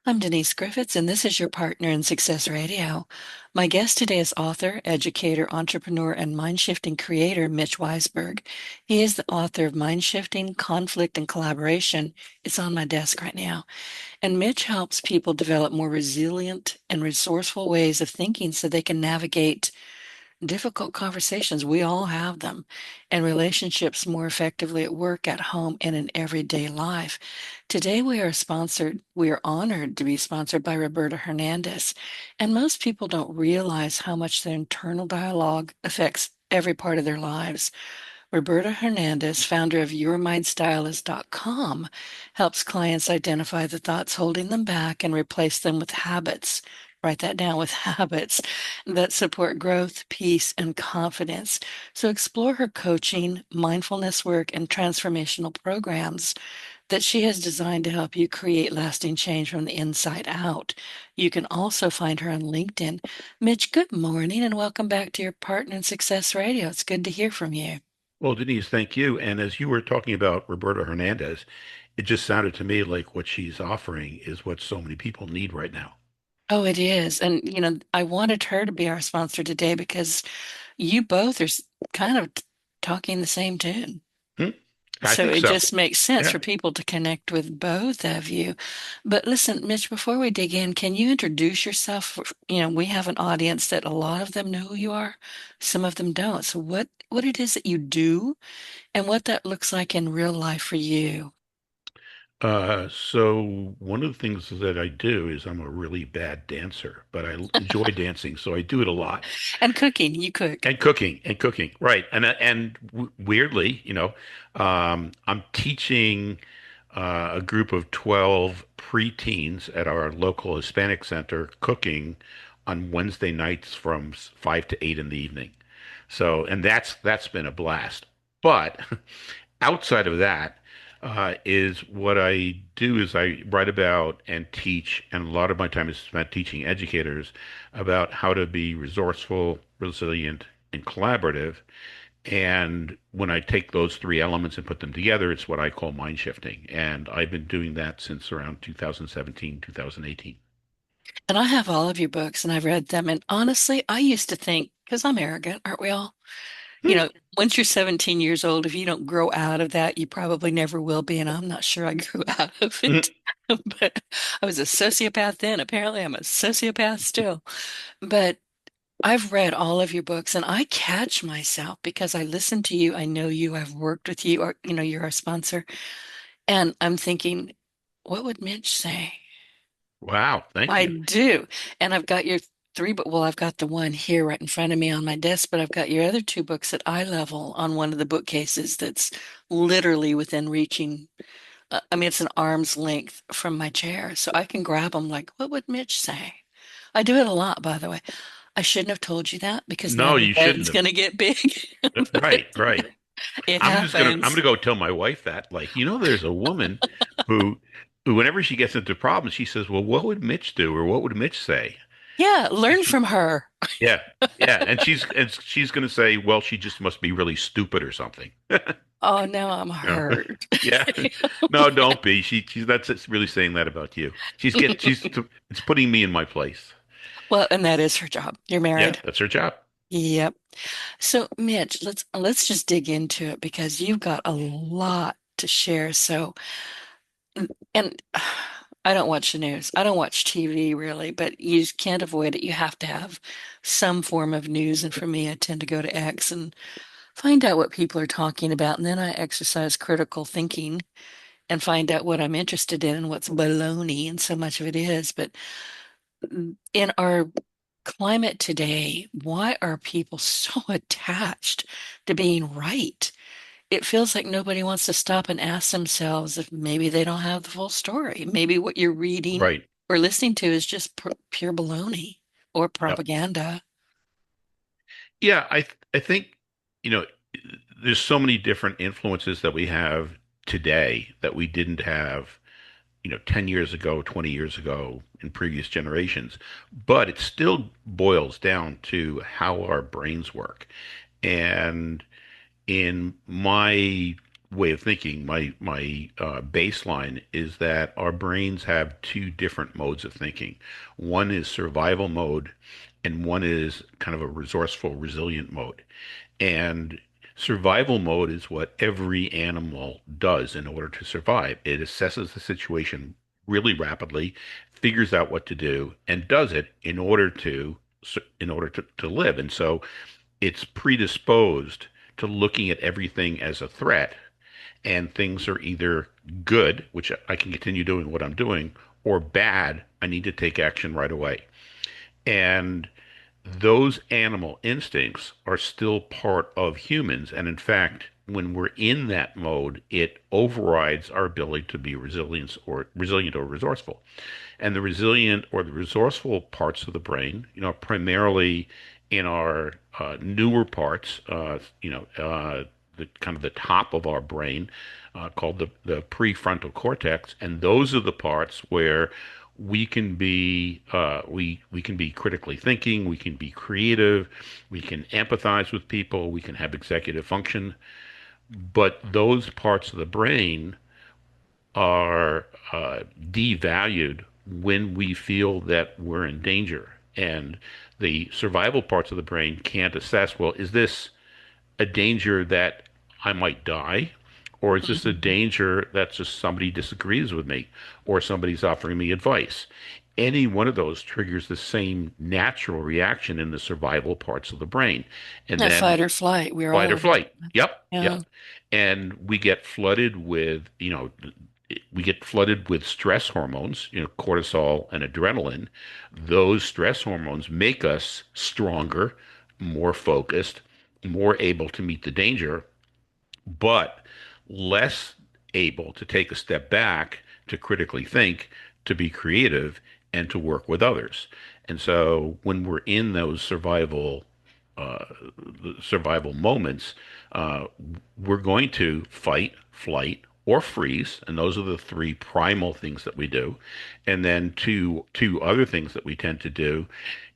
I'm Denise Griffitts, and this is your partner in Success Radio. My guest today is author, educator, entrepreneur, and mind-shifting creator, Mitch Weisburgh. He is the author of Mind-Shifting, Conflict, and Collaboration. It's on my desk right now. And Mitch helps people develop more resilient and resourceful ways of thinking so they can navigate difficult conversations. We all have them, and relationships more effectively at work, at home, and in everyday life. Today we are honored to be sponsored by Roberta Hernandez. And most people don't realize how much their internal dialogue affects every part of their lives. Roberta Hernandez, founder of YourMindStylist.com, helps clients identify the thoughts holding them back and replace them with habits. Write that down, with habits that support growth, peace, and confidence. So explore her coaching, mindfulness work, and transformational programs that she has designed to help you create lasting change from the inside out. You can also find her on LinkedIn. Mitch, good morning and welcome back to your Partner in Success Radio. It's good to hear from you. Well, Denise, thank you. And as you were talking about Roberta Hernandez, it just sounded to me like what she's offering is what so many people need right now. Oh, it is. And, I wanted her to be our sponsor today because you both are kind of talking the same tune. Hmm? I So think it so. just makes sense Yeah. for people to connect with both of you. But listen, Mitch, before we dig in, can you introduce yourself? We have an audience that a lot of them know who you are, some of them don't. So what it is that you do and what that looks like in real life for you. So one of the things that I do is I'm a really bad dancer, but I enjoy dancing, so I do it a lot. And cooking, you cook. And cooking, right? And weirdly, I'm teaching a group of 12 preteens at our local Hispanic center cooking on Wednesday nights from 5 to 8 in the evening. So, and that's been a blast. But outside of that, is what I do is I write about and teach, and a lot of my time is spent teaching educators about how to be resourceful, resilient, and collaborative. And when I take those three elements and put them together, it's what I call mind shifting. And I've been doing that since around 2017, 2018. And I have all of your books and I've read them. And honestly, I used to think, because I'm arrogant, aren't we all? You Hmm. know, once you're 17 years old, if you don't grow out of that, you probably never will be. And I'm not sure I grew out of it. But I was a sociopath then. Apparently, I'm a sociopath still. But I've read all of your books and I catch myself because I listen to you. I know you, I've worked with you, or, you're our sponsor. And I'm thinking, what would Mitch say? Wow, thank I you. do. And I've got your three, but well, I've got the one here right in front of me on my desk, but I've got your other two books at eye level on one of the bookcases that's literally within reaching. I mean, it's an arm's length from my chair, so I can grab them like, what would Mitch say? I do it a lot, by the way. I shouldn't have told you that because now No, your you shouldn't head's have. going to get big. But Right, right. it I'm gonna happens. go tell my wife that, like, there's a woman who, whenever she gets into problems, she says, "Well, what would Mitch do, or what would Mitch say?" Yeah, And learn she, from her. yeah, yeah, and she's gonna say, "Well, she just must be really stupid or something." Oh, now I'm Yeah, hurt. yeah. No, don't be. She's not really saying that about you. It's putting me in my place. Well, and that is her job. You're Yeah, married. that's her job. Yep. So, Mitch, let's just dig into it because you've got a lot to share. So, and I don't watch the news. I don't watch TV really, but you just can't avoid it. You have to have some form of news. And for me, I tend to go to X and find out what people are talking about. And then I exercise critical thinking and find out what I'm interested in and what's baloney. And so much of it is. But in our climate today, why are people so attached to being right? It feels like nobody wants to stop and ask themselves if maybe they don't have the full story. Maybe what you're reading Right. or listening to is just pure baloney or Yep. propaganda. Yeah, I think, you know, there's so many different influences that we have today that we didn't have, 10 years ago, 20 years ago in previous generations. But it still boils down to how our brains work. And in my way of thinking, my baseline is that our brains have two different modes of thinking. One is survival mode, and one is kind of a resourceful, resilient mode. And survival mode is what every animal does in order to survive. It assesses the situation really rapidly, figures out what to do, and does it in order to live. And so it's predisposed to looking at everything as a threat, and things are either good, which I can continue doing what I'm doing, or bad, I need to take action right away. And those animal instincts are still part of humans. And in fact, when we're in that mode, it overrides our ability to be resilient or resourceful. And the resilient or the resourceful parts of the brain, primarily in our newer parts, the kind of the top of our brain, called the prefrontal cortex, and those are the parts where we can be critically thinking, we can be creative, we can empathize with people, we can have executive function. But those parts of the brain are devalued when we feel that we're in danger. And the survival parts of the brain can't assess, well, is this a danger that I might die? Or is this a Mhm. danger that just somebody disagrees with me or somebody's offering me advice? Any one of those triggers the same natural reaction in the survival parts of the brain. And That then fight or flight, we're fight or all, flight. Yep, yeah. yep. And we get flooded with stress hormones, cortisol and adrenaline. Those stress hormones make us stronger, more focused, more able to meet the danger, but less able to take a step back to critically think, to be creative, and to work with others. And so when we're in those uh, survival moments, uh, we're going to fight, flight, or freeze, and those are the three primal things that we do. And then two other things that we tend to do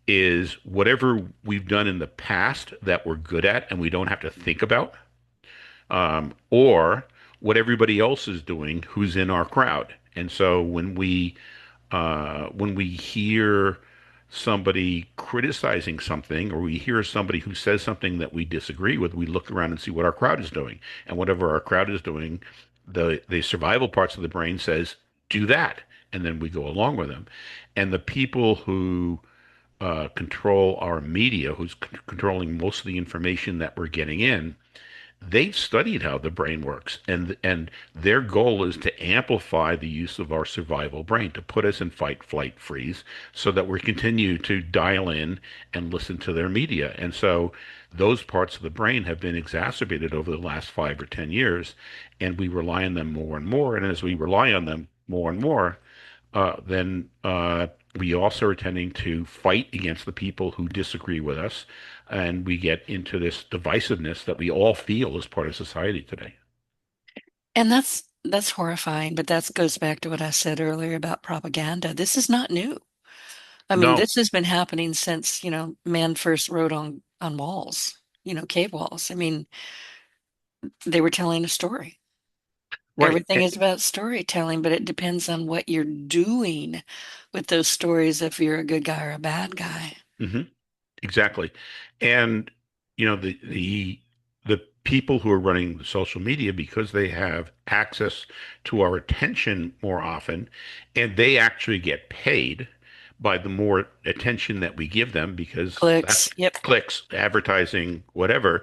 is whatever we've done in the past that we're good at and we don't have to think about, or what everybody else is doing who's in our crowd. And so when we hear somebody criticizing something, or we hear somebody who says something that we disagree with, we look around and see what our crowd is doing. And whatever our crowd is doing, the survival parts of the brain says, do that. And then we go along with them. And the people who control our media, who's controlling most of the information that we're getting in, they've studied how the brain works, and their goal is to amplify the use of our survival brain to put us in fight, flight, freeze, so that we continue to dial in and listen to their media. And so those parts of the brain have been exacerbated over the last 5 or 10 years, and we rely on them more and more. And as we rely on them more and more, then we also are tending to fight against the people who disagree with us, and we get into this divisiveness that we all feel as part of society today. And that's horrifying, but that goes back to what I said earlier about propaganda. This is not new. I mean, No. this has been happening since, man first wrote on walls, cave walls. I mean, they were telling a story. Right. Everything is about storytelling, but it depends on what you're doing with those stories if you're a good guy or a bad guy. Hmm. Exactly. And the people who are running the social media, because they have access to our attention more often, and they actually get paid by the more attention that we give them, because Clicks. that's Yep. clicks, advertising, whatever.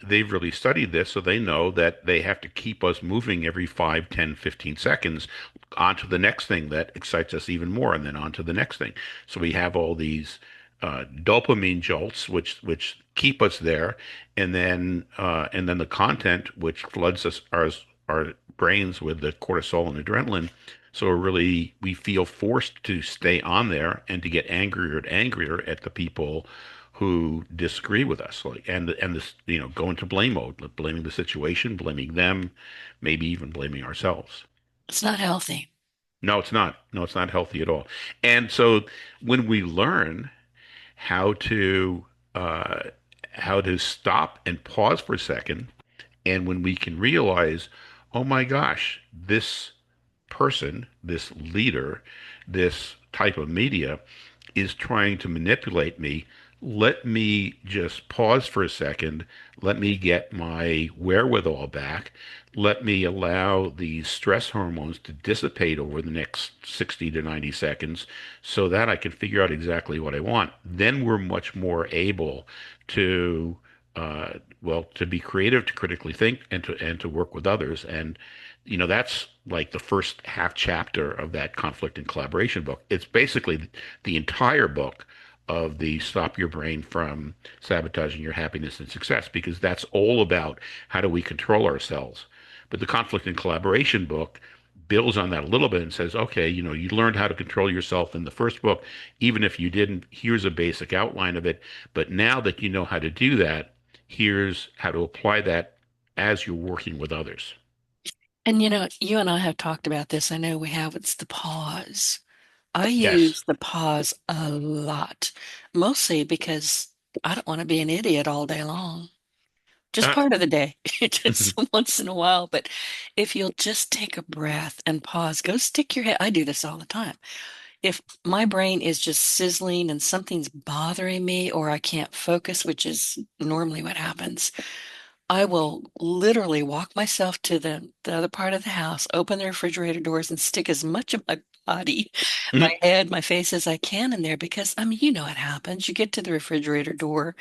They've really studied this, so they know that they have to keep us moving every 5, 10, 15 seconds onto the next thing that excites us even more, and then on to the next thing. So we have all these dopamine jolts, which keep us there, and then the content which floods our brains with the cortisol and adrenaline. So really, we feel forced to stay on there and to get angrier and angrier at the people who disagree with us, like and this go into blame mode, blaming the situation, blaming them, maybe even blaming ourselves. It's not healthy. No, it's not. No, it's not healthy at all. And so when we learn how to uh, how to stop and pause for a second And when we can realize, oh my gosh, this person, this leader, this type of media is trying to manipulate me. Let me just pause for a second. Let me get my wherewithal back. Let me allow these stress hormones to dissipate over the next 60 to 90 seconds so that I can figure out exactly what I want. Then we're much more able to to be creative, to critically think, and to work with others. And that's like the first half chapter of that conflict and collaboration book. It's basically the entire book of the Stop Your Brain from Sabotaging Your Happiness and Success, because that's all about how do we control ourselves. But the conflict and collaboration book builds on that a little bit and says, okay, you learned how to control yourself in the first book. Even if you didn't, here's a basic outline of it. But now that you know how to do that, here's how to apply that as you're working with others. And you and I have talked about this. I know we have. It's the pause. I Yes. use the pause a lot, mostly because I don't want to be an idiot all day long. Just Uh, part of the day, just once in a while. But if you'll just take a breath and pause, go stick your head. I do this all the time. If my brain is just sizzling and something's bothering me or I can't focus, which is normally what happens, I will literally walk myself to the other part of the house, open the refrigerator doors, and stick as much of my body, my head, my face as I can in there because, I mean, you know what happens. You get to the refrigerator door,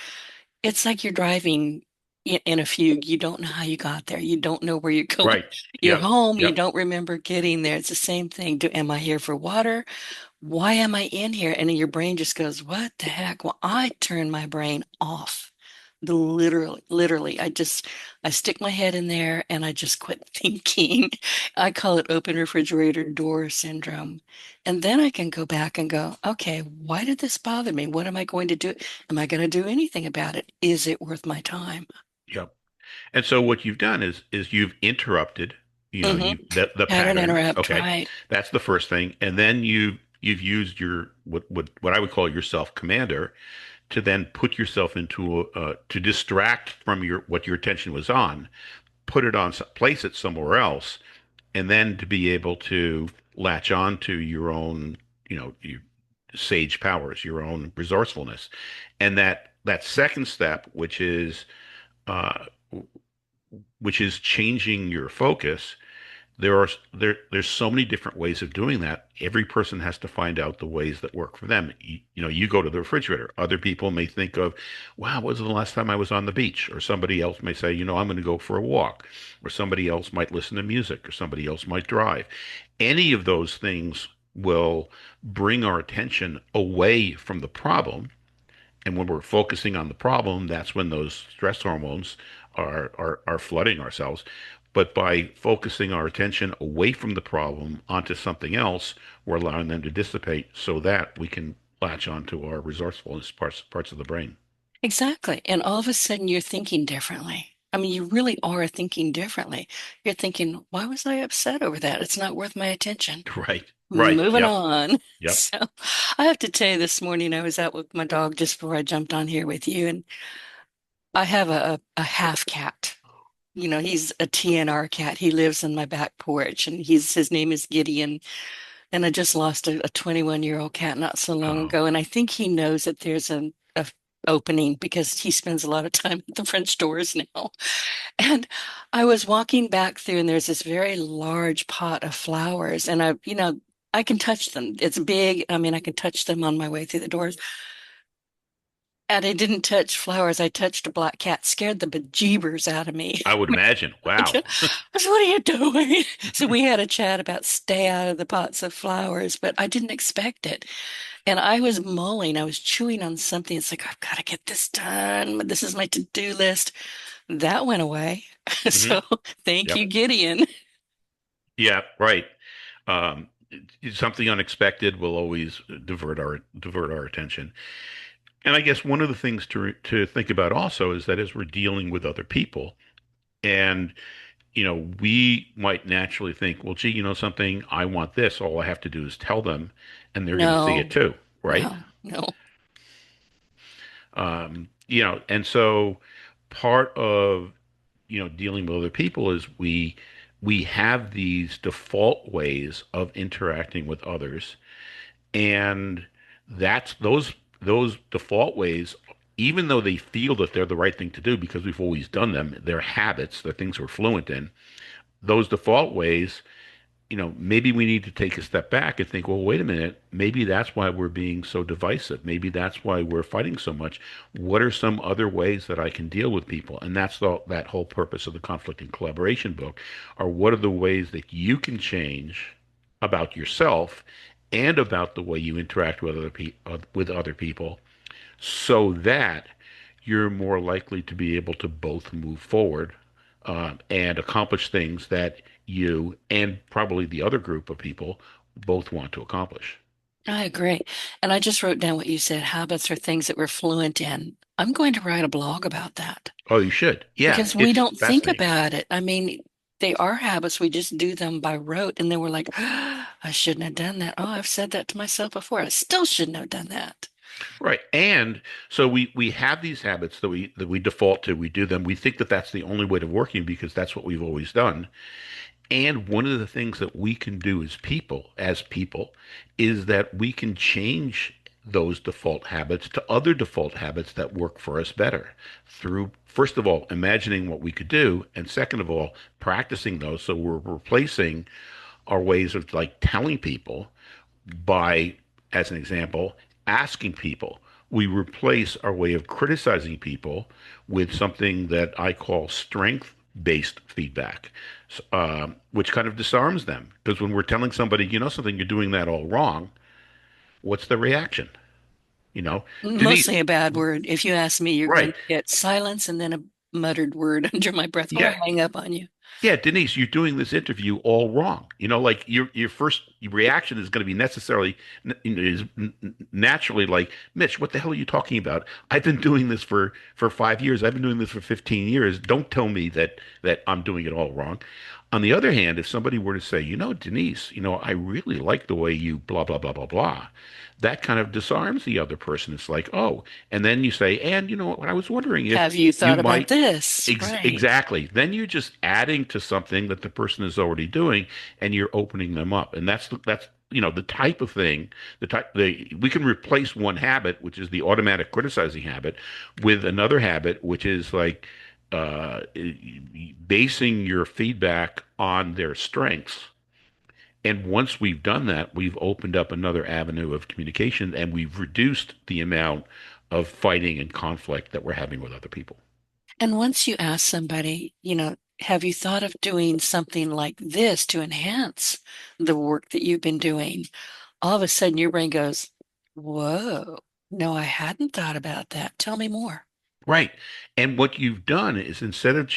it's like you're driving in a fugue. You don't know how you got there. You don't know where you're going. right. You're Yep. home. You Yep. don't remember getting there. It's the same thing. Am I here for water? Why am I in here? And then your brain just goes, what the heck? Well, I turn my brain off. Literally, I stick my head in there and I just quit thinking. I call it open refrigerator door syndrome. And then I can go back and go, okay, why did this bother me? What am I going to do? Am I going to do anything about it? Is it worth my time? Yep. And so what you've done is you've interrupted, Hmm. the Pattern pattern. interrupt, Okay. right? That's the first thing. And then you've used your what I would call your self commander to then put yourself into to distract from your what your attention was on, put it on place it somewhere else, and then to be able to latch on to your own, your sage powers, your own resourcefulness. And that second step, uh, which is changing your focus. There's so many different ways of doing that. Every person has to find out the ways that work for them. You go to the refrigerator. Other people may think of, wow, when was the last time I was on the beach? Or somebody else may say, I'm going to go for a walk. Or somebody else might listen to music, or somebody else might drive. Any of those things will bring our attention away from the problem, and when we're focusing on the problem, that's when those stress hormones are flooding ourselves. But by focusing our attention away from the problem onto something else, we're allowing them to dissipate so that we can latch onto our resourcefulness parts of the brain. Exactly. And all of a sudden you're thinking differently. I mean, you really are thinking differently. You're thinking, why was I upset over that? It's not worth my attention. Right. Right. Moving Yep. on. Yep. So I have to tell you, this morning I was out with my dog just before I jumped on here with you, and I have a half cat. He's a TNR cat. He lives in my back porch, and his name is Gideon. And I just lost a 21-year-old cat not so long Oh, ago. And I think he knows that there's a opening because he spends a lot of time at the French doors now. And I was walking back through, and there's this very large pot of flowers. And I can touch them. It's big. I mean, I can touch them on my way through the doors. And I didn't touch flowers. I touched a black cat, scared the bejeebers out of me. I would imagine. I Wow. said, what are you doing? So we had a chat about stay out of the pots of flowers, but I didn't expect it. And I was mulling, I was chewing on something. It's like, I've got to get this done. This is my to-do list. That went away. Hmm. So thank Yep. you, Gideon. Yeah. Right. Um, Something unexpected will always divert our attention. And I guess one of the things to think about also is that as we're dealing with other people, and we might naturally think, well, gee, something, I want this. All I have to do is tell them, and they're going to see it No, too, right? no. And so part of dealing with other people is we have these default ways of interacting with others, and that's those default ways, even though they feel that they're the right thing to do because we've always done them, they're habits, they're things we're fluent in. Those default ways, maybe we need to take a step back and think, well, wait a minute, maybe that's why we're being so divisive. Maybe that's why we're fighting so much. What are some other ways that I can deal with people? And that's that whole purpose of the conflict and collaboration book, are what are the ways that you can change about yourself and about the way you interact with other people so that you're more likely to be able to both move forward and accomplish things that you and probably the other group of people both want to accomplish. I agree. And I just wrote down what you said. Habits are things that we're fluent in. I'm going to write a blog about that Oh, you should. Yeah, because we it's don't think fascinating. about it. I mean, they are habits. We just do them by rote. And then we're like, I shouldn't have done that. Oh, I've said that to myself before. I still shouldn't have done that. Right. And so we have these habits that we default to. We do them. We think that that's the only way of working because that's what we've always done. And one of the things that we can do as people, is that we can change those default habits to other default habits that work for us better through, first of all, imagining what we could do, and second of all, practicing those. So we're replacing our ways of like telling people by, as an example, asking people. We replace our way of criticizing people with something that I call strength based feedback, which kind of disarms them. Because when we're telling somebody, something, you're doing that all wrong, what's the reaction? You know, Denise, Mostly a bad word. If you ask me, you're going right. to get silence and then a muttered word under my breath. I'm Yeah, going to hang up on you. yeah, Denise, you're doing this interview all wrong. Like your first reaction is going to be necessarily is naturally like, Mitch, what the hell are you talking about? I've been doing this for 5 years. I've been doing this for 15 years. Don't tell me that I'm doing it all wrong. On the other hand, if somebody were to say, Denise, I really like the way you blah blah blah blah blah, that kind of disarms the other person. It's like, oh, and then you say, and what I was wondering if Have you you thought about might. this? Right. Exactly. Then you're just adding to something that the person is already doing, and you're opening them up. And that's the type of thing. We can replace one habit, which is the automatic criticizing habit, with another habit, which is like uh, basing your feedback on their strengths. And once we've done that, we've opened up another avenue of communication, and we've reduced the amount of fighting and conflict that we're having with other people. And once you ask somebody, have you thought of doing something like this to enhance the work that you've been doing? All of a sudden, your brain goes, whoa, no, I hadn't thought about that. Tell me more. Right. And what you've done is, instead of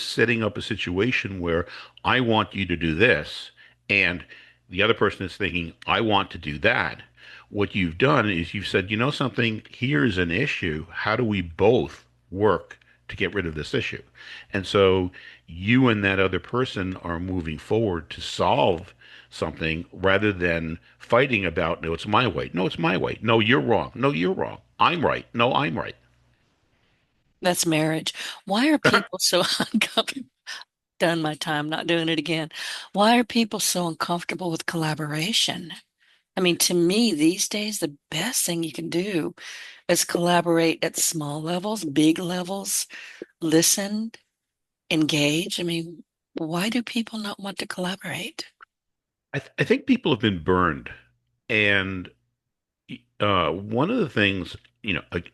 setting up a situation where I want you to do this and the other person is thinking, I want to do that, what you've done is you've said, something, here's an issue. How do we both work to get rid of this issue? And so you and that other person are moving forward to solve something rather than fighting about, no, it's my way. No, it's my way. No, you're wrong. No, you're wrong. I'm right. No, I'm right. That's marriage. Why are people so uncomfortable? Done my time, not doing it again. Why are people so uncomfortable with collaboration? I mean, to me, these days, the best thing you can do is collaborate at small levels, big levels, listen, engage. I mean, why do people not want to collaborate? I think people have been burned. And one of the things,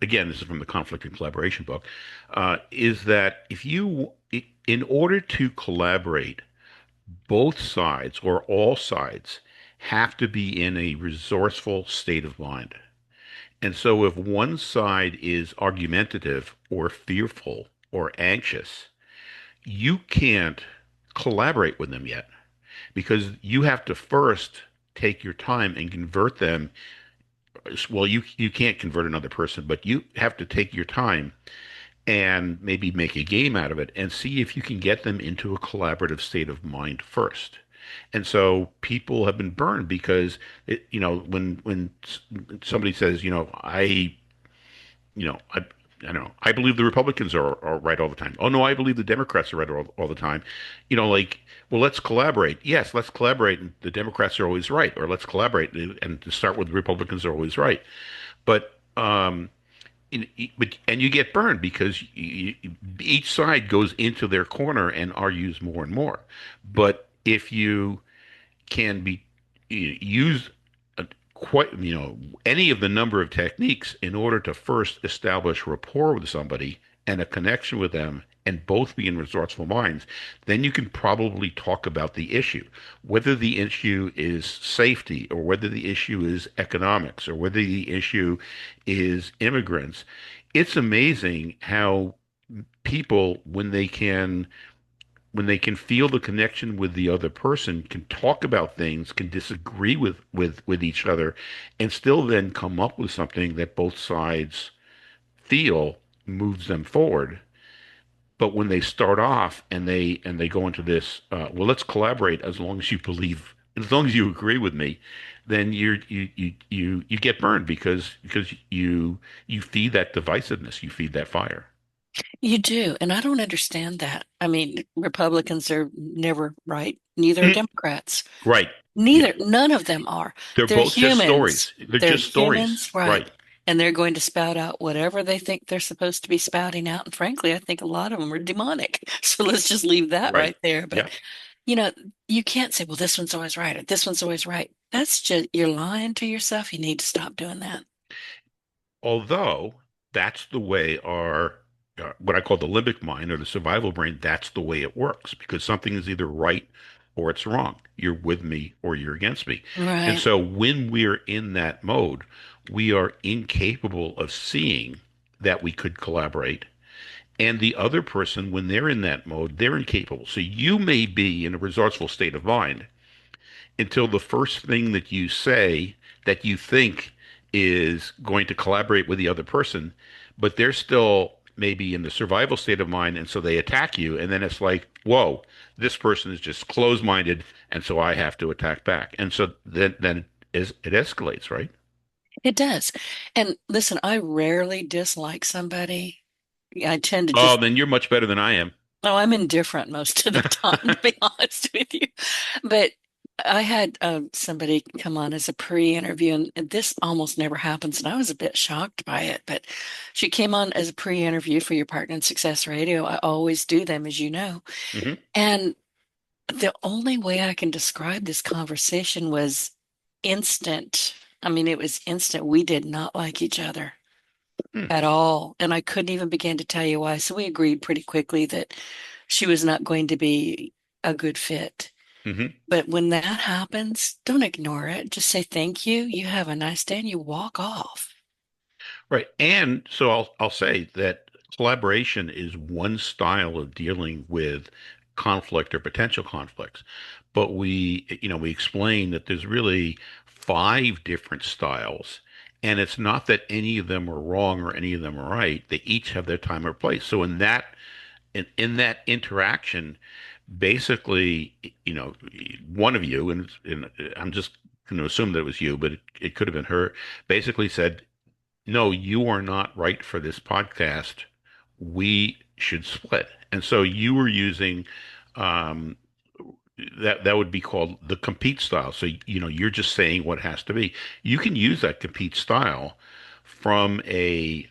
again, this is from the Conflict and Collaboration book, is that in order to collaborate, both sides or all sides have to be in a resourceful state of mind. And so if one side is argumentative or fearful or anxious, you can't collaborate with them yet because you have to first take your time and convert them. Well, you can't convert another person, but you have to take your time and maybe make a game out of it and see if you can get them into a collaborative state of mind first. And so people have been burned because when somebody says, I I don't know. I believe the Republicans are right all the time. Oh no, I believe the Democrats are right all the time. Like, well, let's collaborate. Yes, let's collaborate. And the Democrats are always right, or let's collaborate. And to start with, the Republicans are always right. But but you get burned because each side goes into their corner and argues more and more. But if you can be use quite any of the number of techniques in order to first establish rapport with somebody and a connection with them and both be in resourceful minds, then you can probably talk about the issue, whether the issue is safety or whether the issue is economics or whether the issue is immigrants. It's amazing how people, when they can feel the connection with the other person, can talk about things, can disagree with each other, and still then come up with something that both sides feel moves them forward. But when they start off and they go into this, well, let's collaborate as long as you believe, as long as you agree with me, then you get burned because you feed that divisiveness, you feed that fire. You do, and I don't understand that. I mean, Republicans are never right. Neither are Mm, Democrats. right. Yeah. Neither, none of them are. They're They're both just humans. stories. They're They're just stories. humans, right? Right. And they're going to spout out whatever they think they're supposed to be spouting out. And frankly, I think a lot of them are demonic. So let's just leave that Right. right there. But, Yeah. you know, you can't say, well, this one's always right or this one's always right. That's just, you're lying to yourself. You need to stop doing that. Although that's the way our what I call the limbic mind or the survival brain, that's the way it works because something is either right or it's wrong. You're with me or you're against me. And Right. so when we're in that mode, we are incapable of seeing that we could collaborate. And the other person, when they're in that mode, they're incapable. So you may be in a resourceful state of mind until the first thing that you say that you think is going to collaborate with the other person, but they're still maybe in the survival state of mind, and so they attack you, and then it's like, whoa, this person is just closed-minded, and so I have to attack back, and so then it escalates, right? It does. And listen, I rarely dislike somebody. I tend to Oh, just, then you're much better than I am. oh, I'm indifferent most of the time, to be honest with you. But I had somebody come on as a pre-interview, and this almost never happens, and I was a bit shocked by it. But she came on as a pre-interview for your Partner in Success Radio. I always do them, as you know. Hmm. And the only way I can describe this conversation was instant. I mean, it was instant. We did not like each other Hmm. at all. And I couldn't even begin to tell you why. So we agreed pretty quickly that she was not going to be a good fit. Hmm. But when that happens, don't ignore it. Just say thank you. You have a nice day and you walk off. Right. And so I'll say that collaboration is one style of dealing with conflict or potential conflicts. But we explain that there's really five different styles. And it's not that any of them are wrong or any of them are right. They each have their time or place. So in that interaction, basically, one of you, and I'm just going to assume that it was you, but it could have been her, basically said, no, you are not right for this podcast. We should split. And so you were using um, that would be called the compete style. So, you're just saying what has to be. You can use that compete style from a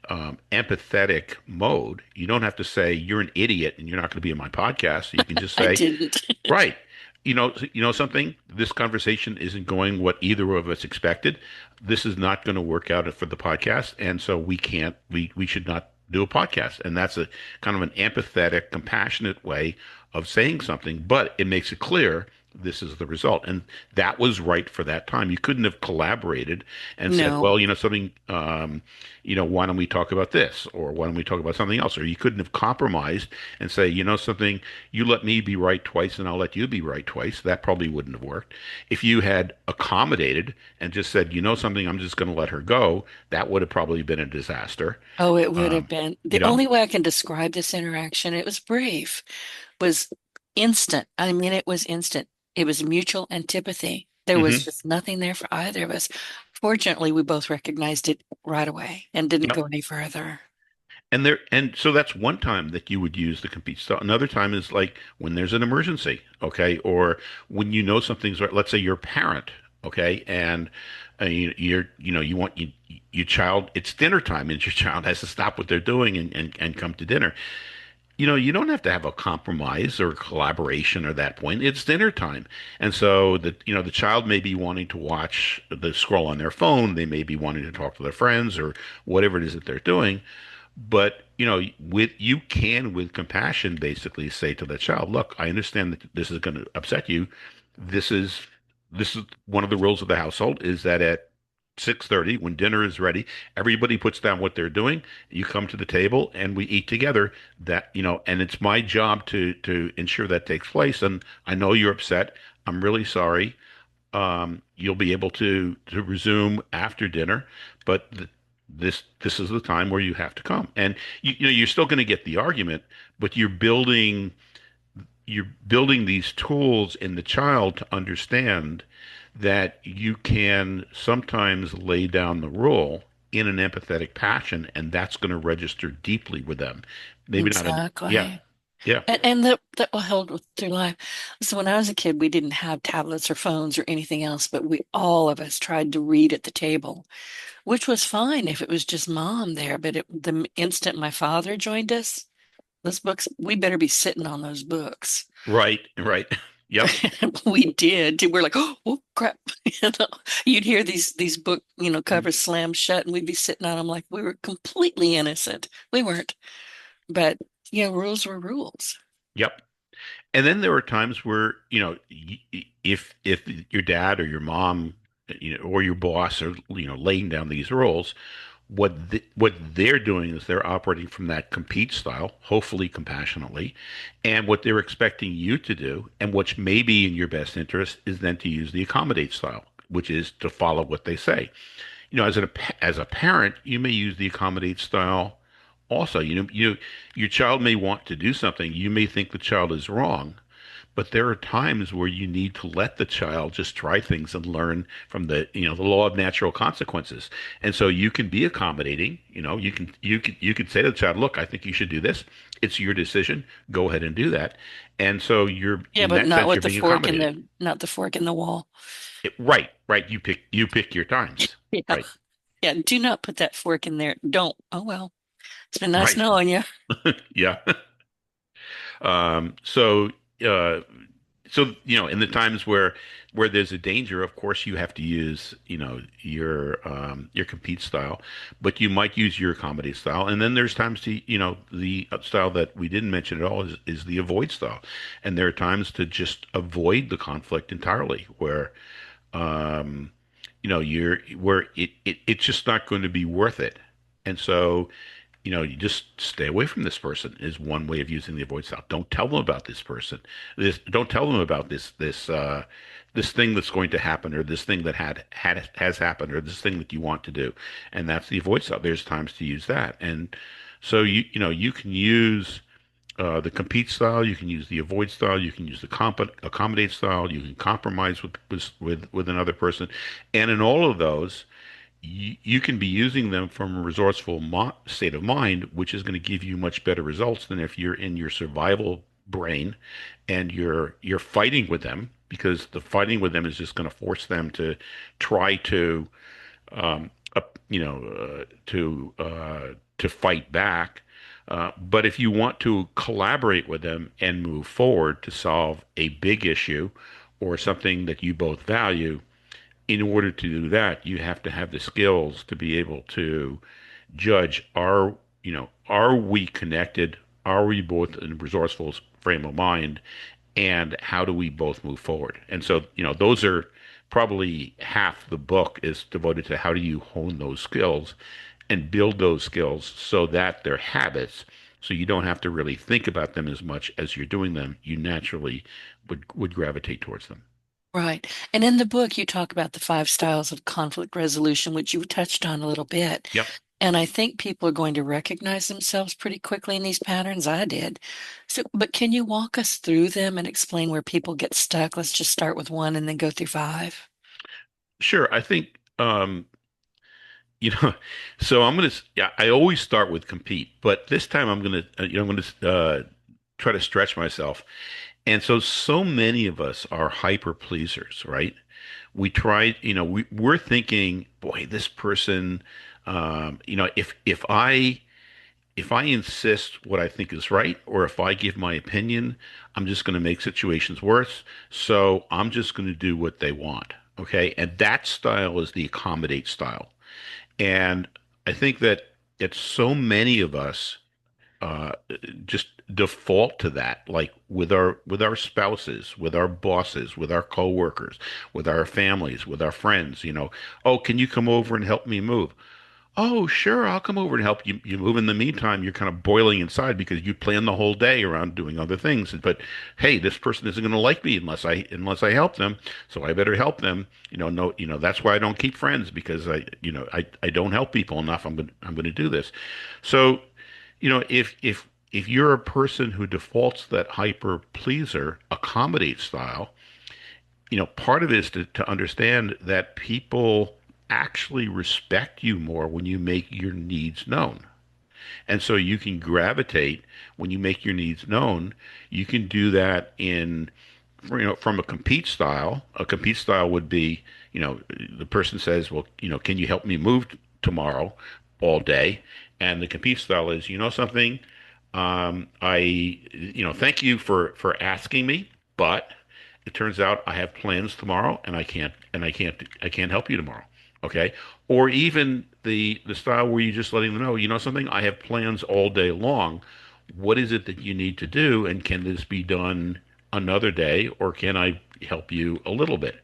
empathetic mode. You don't have to say you're an idiot and you're not going to be in my podcast. You can just I say, didn't. right. You know something? This conversation isn't going what either of us expected. This is not going to work out for the podcast, and so we can't. We should not do a podcast. And that's a kind of an empathetic, compassionate way of saying something, but it makes it clear this is the result. And that was right for that time. You couldn't have collaborated and said, No. well, something, why don't we talk about this? Or why don't we talk about something else? Or you couldn't have compromised and say, something, you let me be right twice and I'll let you be right twice. That probably wouldn't have worked. If you had accommodated and just said, something, I'm just going to let her go, that would have probably been a disaster. Oh, it would have Um, been. you The know? only way I can describe this interaction, it was brief, was instant. I mean, it was instant. It was mutual antipathy. There was Hmm. just nothing there for either of us. Fortunately, we both recognized it right away and didn't Yep. go any further. And so that's one time that you would use the compete style. Another time is like when there's an emergency, okay, or when you know something's right. Let's say you're a parent, okay, and you want your child. It's dinner time, and your child has to stop what they're doing and come to dinner. You don't have to have a compromise or collaboration at that point. It's dinner time. And so the child may be wanting to watch the scroll on their phone. They may be wanting to talk to their friends or whatever it is that they're doing. But, you can, with compassion, basically say to the child, look, I understand that this is going to upset you. This is this is one of the rules of the household is that at 6:30, when dinner is ready, everybody puts down what they're doing. You come to the table and we eat together. And it's my job to ensure that takes place. And I know you're upset. I'm really sorry. You'll be able to resume after dinner, but this is the time where you have to come. And you're still going to get the argument, but you're building these tools in the child to understand that you can sometimes lay down the rule in an empathetic passion, and that's going to register deeply with them. Maybe not an yeah, Exactly. yeah, And that will hold through life. So when I was a kid, we didn't have tablets or phones or anything else, but we all of us tried to read at the table, which was fine if it was just mom there. But the instant my father joined us, those books, we better be sitting on those books. right, right, yep, We did. We're like, oh crap. You know, you'd hear these book, mm, covers slam shut and we'd be sitting on them like we were completely innocent. We weren't. But rules were rules. yep. And then there were times where, if your dad or your mom, or your boss are, laying down these rules, what they're doing is they're operating from that compete style, hopefully compassionately, and what they're expecting you to do, and which may be in your best interest, is then to use the accommodate style, which is to follow what they say. As a parent, you may use the accommodate style also. Your child may want to do something. You may think the child is wrong, but there are times where you need to let the child just try things and learn from the law of natural consequences. And so you can be accommodating. You can say to the child, "Look, I think you should do this. It's your decision. Go ahead and do that." And so you're Yeah, in but that not sense, with you're the being fork in accommodating. the wall. Right, right. You pick your times. Yeah. Right, Yeah, do not put that fork in there. Don't. Oh well. It's been nice right. knowing you. Yeah. Um, so, uh, so in the times where there's a danger, of course, you have to use, your compete style, but you might use your comedy style. And then there's times the style that we didn't mention at all is the avoid style. And there are times to just avoid the conflict entirely, where, um, you're where it's just not going to be worth it. And so you just stay away from this person is one way of using the avoid style. Don't tell them about this person. Don't tell them about this thing that's going to happen, or this thing that has happened, or this thing that you want to do. And that's the avoid style. There's times to use that. And so you can use the compete style, you can use the avoid style, you can use the accommodate style, you can compromise with another person. And in all of those, you can be using them from a resourceful state of mind, which is going to give you much better results than if you're in your survival brain and you're fighting with them, because the fighting with them is just going to force them to try to to fight back. But if you want to collaborate with them and move forward to solve a big issue or something that you both value, in order to do that, you have to have the skills to be able to judge, are we connected? Are we both in a resourceful frame of mind? And how do we both move forward? And so, those are probably half the book is devoted to how do you hone those skills and build those skills so that they're habits. So you don't have to really think about them as much as you're doing them. You naturally would gravitate towards them. Right. And in the book, you talk about the five styles of conflict resolution, which you touched on a little bit. Yep. And I think people are going to recognize themselves pretty quickly in these patterns. I did. So, but can you walk us through them and explain where people get stuck? Let's just start with one and then go through five. Sure. I think you know, so yeah, I always start with compete, but this time I'm gonna, I'm gonna try to stretch myself. And so many of us are hyper pleasers, right? We try, we're thinking, boy, this person, if I insist what I think is right, or if I give my opinion, I'm just going to make situations worse. So I'm just going to do what they want. Okay. And that style is the accommodate style. And I think that it's so many of us uh, just default to that, like with our spouses, with our bosses, with our coworkers, with our families, with our friends. Oh, can you come over and help me move? Oh, sure, I'll come over and help you move. In the meantime, you're kind of boiling inside because you plan the whole day around doing other things. But hey, this person isn't going to like me unless I help them, so I better help them. No, that's why I don't keep friends because I don't help people enough. I'm going to do this. So, if you're a person who defaults to that hyper pleaser accommodate style, part of it is to understand that people actually respect you more when you make your needs known. And so you can gravitate when you make your needs known. You can do that from a compete style. A compete style would be, the person says, well, can you help me move tomorrow all day? And the compete style is, something, thank you for asking me, but it turns out I have plans tomorrow and I can't help you tomorrow. Okay. Or even the style where you're just letting them know, something, I have plans all day long. What is it that you need to do? And can this be done another day, or can I help you a little bit?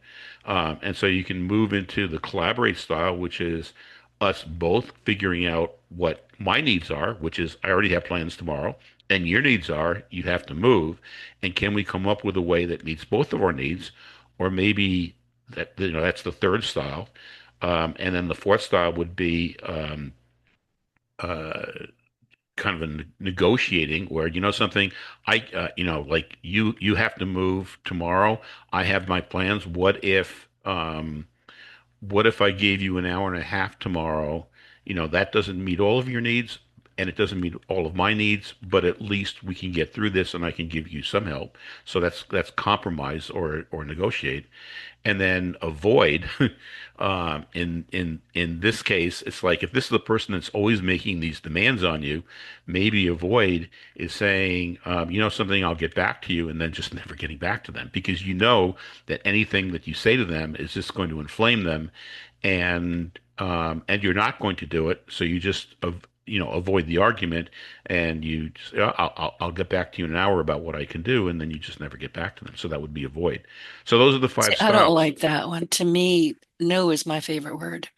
And so you can move into the collaborate style, which is us both figuring out what my needs are, which is I already have plans tomorrow, and your needs are you have to move, and can we come up with a way that meets both of our needs, or maybe that's the third style, and then the fourth style would be uh, kind of a negotiating where something like you have to move tomorrow. I have my plans. What if I gave you an hour and a half tomorrow? That doesn't meet all of your needs and it doesn't meet all of my needs, but at least we can get through this and I can give you some help. So that's compromise or negotiate. And then avoid, in this case, it's like if this is the person that's always making these demands on you, maybe avoid is saying, something, I'll get back to you, and then just never getting back to them because you know that anything that you say to them is just going to inflame them, and you're not going to do it. So you just avoid the argument, and you just, I'll get back to you in an hour about what I can do, and then you just never get back to them. So that would be avoid. So those are the See, five I don't styles. like that one. To me, no is my favorite word.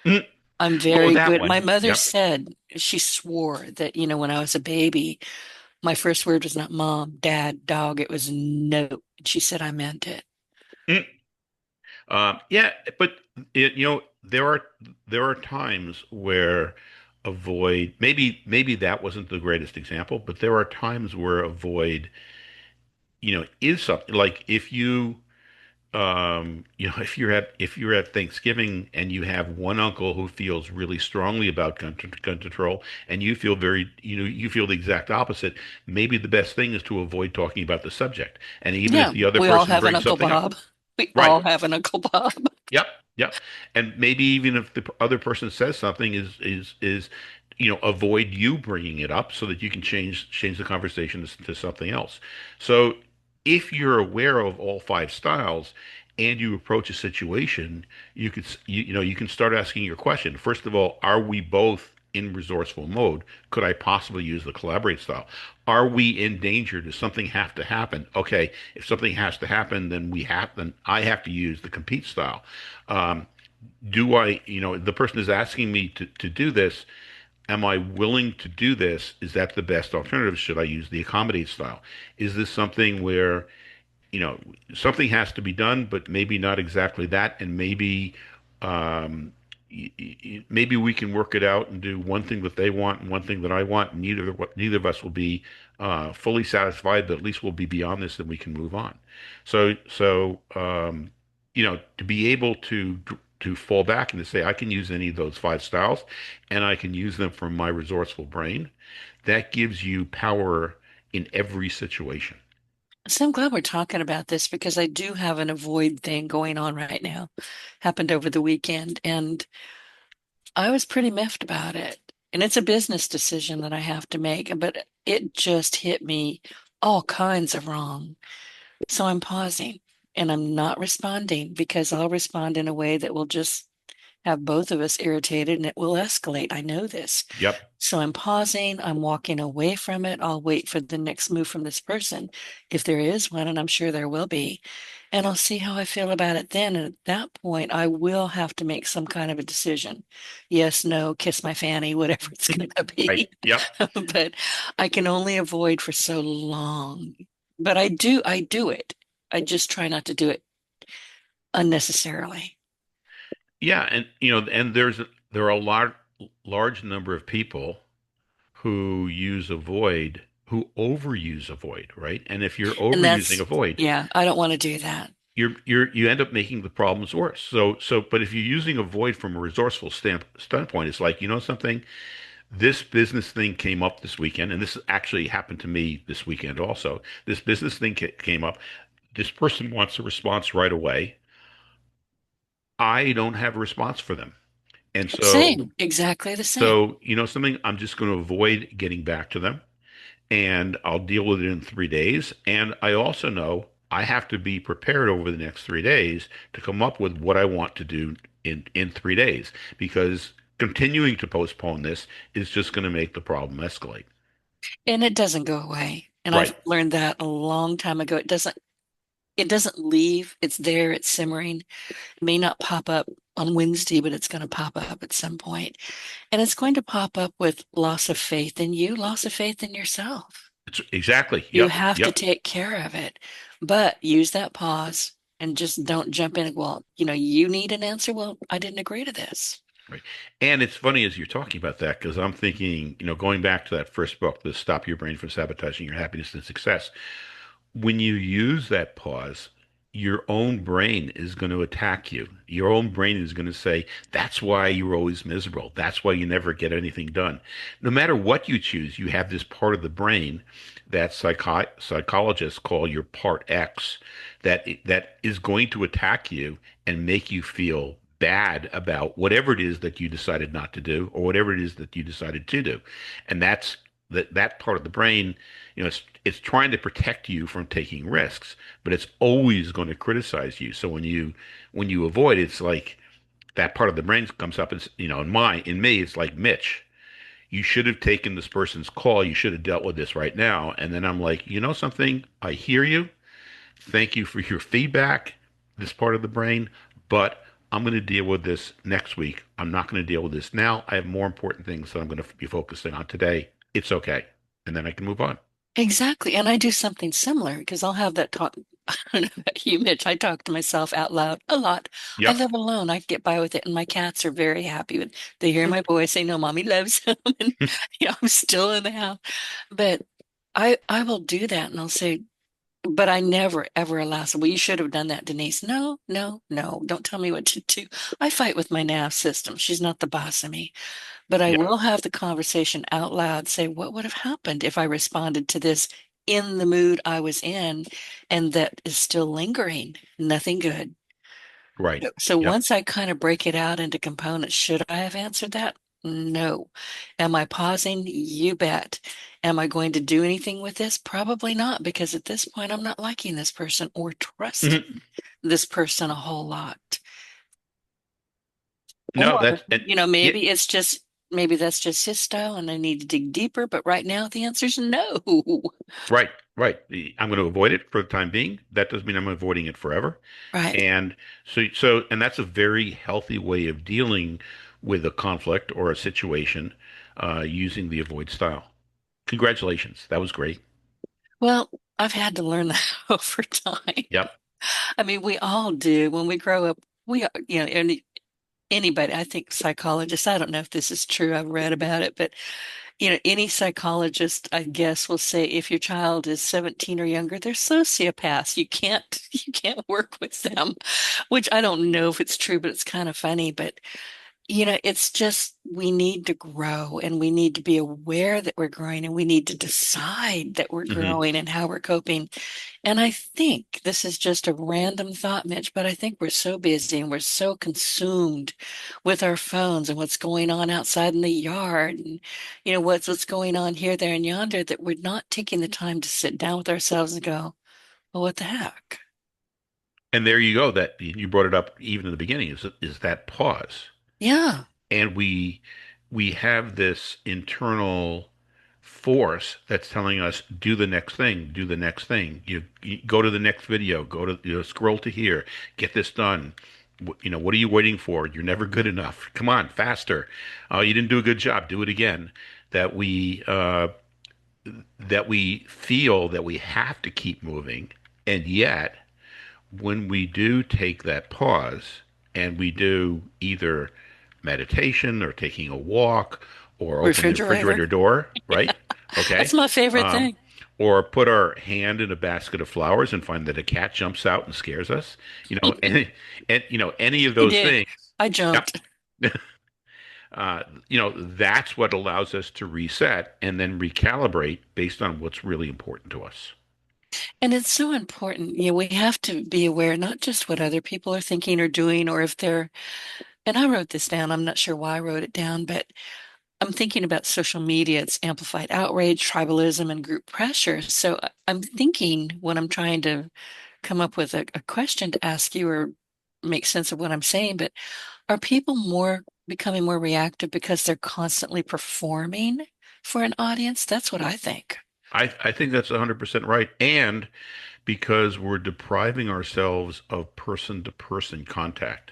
Mm. I'm Oh, very that good. My one. mother Yep. said she swore that, when I was a baby, my first word was not mom, dad, dog. It was no. And she said I meant it. Mm. Yeah, but there are times where avoid, maybe that wasn't the greatest example, but there are times where avoid, is something like if you're at Thanksgiving and you have one uncle who feels really strongly about gun control, and you feel the exact opposite. Maybe the best thing is to avoid talking about the subject, and even if Yeah, the other we all person have an brings Uncle something up, Bob. We right? all have an Uncle Bob. Yep, yep. And maybe even if the other person says something is avoid you bringing it up so that you can change the conversation to something else. So if you're aware of all five styles and you approach a situation, you can start asking your question. First of all, are we both in resourceful mode? Could I possibly use the collaborate style? Are we in danger? Does something have to happen? Okay, if something has to happen, then I have to use the compete style. Um, do I, the person is asking me to do this. Am I willing to do this? Is that the best alternative? Should I use the accommodate style? Is this something where, you know, something has to be done, but maybe not exactly that, and um, maybe we can work it out and do one thing that they want and one thing that I want. And neither of us will be fully satisfied, but at least we'll be beyond this and we can move on. So to be able to to fall back and to say I can use any of those five styles, and I can use them from my resourceful brain. That gives you power in every situation. So I'm glad we're talking about this because I do have an avoid thing going on right now. Happened over the weekend, and I was pretty miffed about it. And it's a business decision that I have to make, but it just hit me all kinds of wrong. So I'm pausing and I'm not responding because I'll respond in a way that will just have both of us irritated and it will escalate. I know this. Yep. So I'm pausing, I'm walking away from it. I'll wait for the next move from this person, if there is one, and I'm sure there will be. And I'll see how I feel about it then. And at that point, I will have to make some kind of a decision. Yes, no, kiss my fanny, whatever it's going to Right. be. Yep. But I can only avoid for so long. But I do it. I just try not to do it unnecessarily. Yeah, and and there are a large number of people who use avoid, who overuse avoid, right? And if you're And overusing that's, avoid, yeah, I don't want to do that. you end up making the problems worse. But if you're using avoid from a resourceful standpoint, it's like, you know something, this business thing came up this weekend, and this actually happened to me this weekend also. This business thing came up. This person wants a response right away. I don't have a response for them. And Same, exactly the same. you know something, I'm just going to avoid getting back to them, and I'll deal with it in 3 days. And I also know I have to be prepared over the next 3 days to come up with what I want to do in 3 days, because continuing to postpone this is just going to make the problem escalate. And it doesn't go away. And I've Right. learned that a long time ago. It doesn't leave. It's there, it's simmering. It may not pop up on Wednesday, but it's going to pop up at some point. And it's going to pop up with loss of faith in you, loss of faith in yourself. Exactly. You Yep. have to Yep. take care of it. But use that pause and just don't jump in. Well, you need an answer. Well, I didn't agree to this. Right. And it's funny as you're talking about that, because I'm thinking, going back to that first book, the Stop Your Brain from Sabotaging Your Happiness and Success. When you use that pause, your own brain is going to attack you. Your own brain is going to say, that's why you're always miserable. That's why you never get anything done. No matter what you choose, you have this part of the brain that psychologists call your part X, that is going to attack you and make you feel bad about whatever it is that you decided not to do, or whatever it is that you decided to do. And that part of the brain, it's trying to protect you from taking risks, but it's always going to criticize you. So when you avoid, it's like that part of the brain comes up, and in me, it's like, Mitch, you should have taken this person's call. You should have dealt with this right now. And then I'm like, you know something? I hear you. Thank you for your feedback, this part of the brain, but I'm going to deal with this next week. I'm not going to deal with this now. I have more important things that I'm going to be focusing on today. It's okay. And then I can move on. Exactly. And I do something similar because I'll have that talk. I don't know about you, Mitch. I talk to myself out loud a lot. I Yep. live alone. I get by with it. And my cats are very happy with they hear my voice. They know mommy loves them. And I'm still in the house. But I will do that and I'll say, but I never ever allow so, well, you should have done that, Denise. No, no, no. Don't tell me what to do. I fight with my nav system. She's not the boss of me. But I Yeah. will have the conversation out loud, say, what would have happened if I responded to this in the mood I was in and that is still lingering? Nothing good. Right. So Yep. once I kind of break it out into components, should I have answered that? No. Am I pausing? You bet. Am I going to do anything with this? Probably not, because at this point, I'm not liking this person or trusting Mhm. this person a whole lot. No, Or, yeah, maybe that's just his style and I need to dig deeper, but right now the answer is no. right, right. I'm going to avoid it for the time being. That doesn't mean I'm avoiding it forever. Right. And and that's a very healthy way of dealing with a conflict or a situation, using the avoid style. Congratulations. That was great. Well, I've had to learn that over time. Yep. I mean, we all do when we grow up. We are, anybody, I think psychologists, I don't know if this is true, I've read about it, but Any psychologist, I guess, will say if your child is 17 or younger, they're sociopaths. You can't work with them, which I don't know if it's true, but it's kind of funny. But it's just we need to grow and we need to be aware that we're growing and we need to decide that we're Hmm. growing and how we're coping. And I think this is just a random thought, Mitch, but I think we're so busy and we're so consumed with our phones and what's going on outside in the yard and what's going on here, there, and yonder that we're not taking the time to sit down with ourselves and go, well, what the heck? And there you go. That you brought it up even in the beginning is that pause. Yeah, And we have this internal force that's telling us do the next thing, do the next thing. You go to the next video, go to scroll to here, get this done. What are you waiting for? You're never good enough. Come on, faster. You didn't do a good job. Do it again. That we feel that we have to keep moving, and yet when we do take that pause and we do either meditation or taking a walk or open the refrigerator. refrigerator door, right? Okay. That's my favorite Um, thing. or put our hand in a basket of flowers and find that a cat jumps out and scares us, and any of I those did. things. I Yep. jumped. That's what allows us to reset and then recalibrate based on what's really important to us. And it's so important. We have to be aware not just what other people are thinking or doing, or if they're, and I wrote this down. I'm not sure why I wrote it down, but I'm thinking about social media. It's amplified outrage, tribalism, and group pressure. So I'm thinking when I'm trying to come up with a question to ask you or make sense of what I'm saying, but are people becoming more reactive because they're constantly performing for an audience? That's what I think. I think that's 100% right. And because we're depriving ourselves of person to person contact.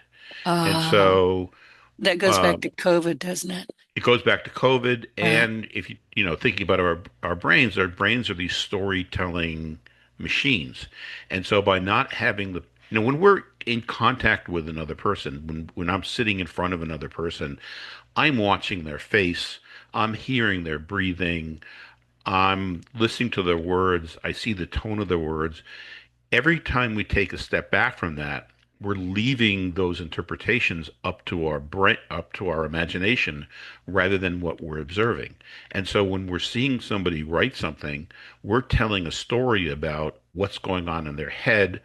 And Uh, so that goes uh, back to COVID, doesn't it? it goes back to COVID. Right. And if thinking about our brains are these storytelling machines. And so by not having when we're in contact with another person, when I'm sitting in front of another person, I'm watching their face, I'm hearing their breathing, I'm listening to their words, I see the tone of their words. Every time we take a step back from that, we're leaving those interpretations up to our brain, up to our imagination, rather than what we're observing. And so when we're seeing somebody write something, we're telling a story about what's going on in their head,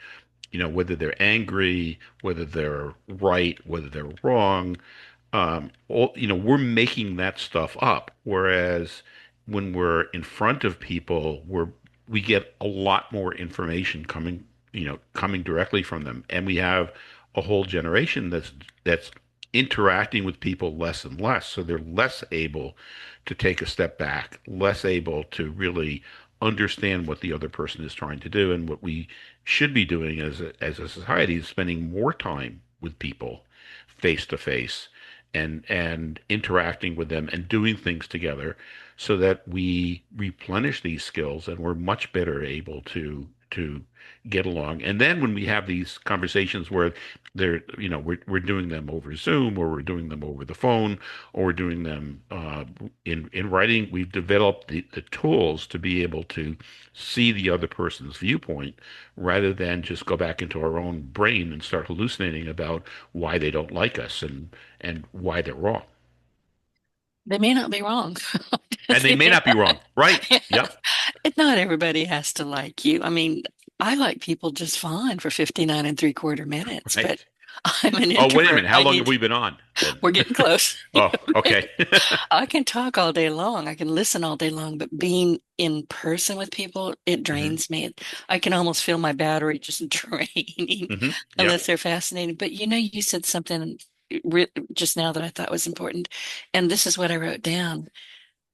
whether they're angry, whether they're right, whether they're wrong. We're making that stuff up. Whereas when we're in front of people, we get a lot more information coming directly from them, and we have a whole generation that's interacting with people less and less, so they're less able to take a step back, less able to really understand what the other person is trying to do, and what we should be doing as a society is spending more time with people face to face and interacting with them and doing things together so that we replenish these skills and we're much better able to get along. And then when we have these conversations where we're doing them over Zoom, or we're doing them over the phone, or we're doing them in writing, we've developed the tools to be able to see the other person's viewpoint rather than just go back into our own brain and start hallucinating about why they don't like us and why they're wrong. They may not be wrong. And they They may may not be wrong. Right. not. Yep. And not everybody has to like you. I mean, I like people just fine for 59 and three-quarter minutes, but Right. I'm an Oh, wait a introvert. minute. How long have we been on then? We're getting close. Oh, okay. I can talk all day long. I can listen all day long, but being in person with people, it Hmm. drains me. I can almost feel my battery just draining Hmm. Yep. unless they're fascinating. But you said something just now that I thought was important. And this is what I wrote down.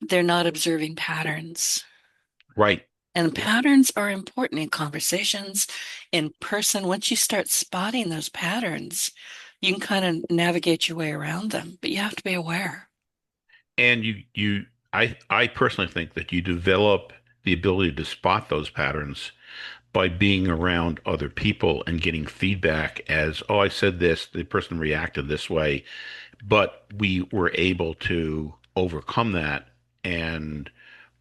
They're not observing patterns. Right. And Yep. patterns are important in conversations, in person. Once you start spotting those patterns, you can kind of navigate your way around them, but you have to be aware. And I personally think that you develop the ability to spot those patterns by being around other people and getting feedback as, oh, I said this, the person reacted this way, but we were able to overcome that and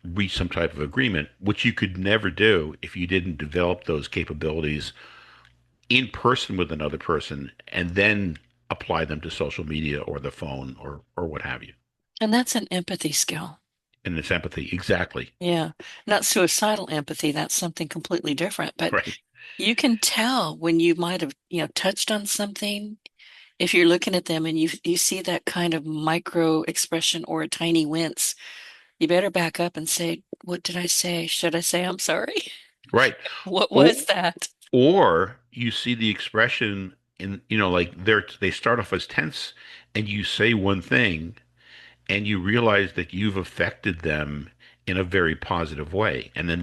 reach some type of agreement, which you could never do if you didn't develop those capabilities in person with another person and then apply them to social media or the phone or what have you. And that's an empathy skill. And it's empathy. Exactly. Yeah. Not suicidal empathy. That's something completely different. But Right. you can tell when you might have, touched on something. If you're looking at them and you see that kind of micro expression or a tiny wince, you better back up and say, "What did I say? Should I say I'm sorry? Right. What Or was that?" or you see the expression in, like they start off as tense and you say one thing and you realize that you've affected them in a very positive way. And then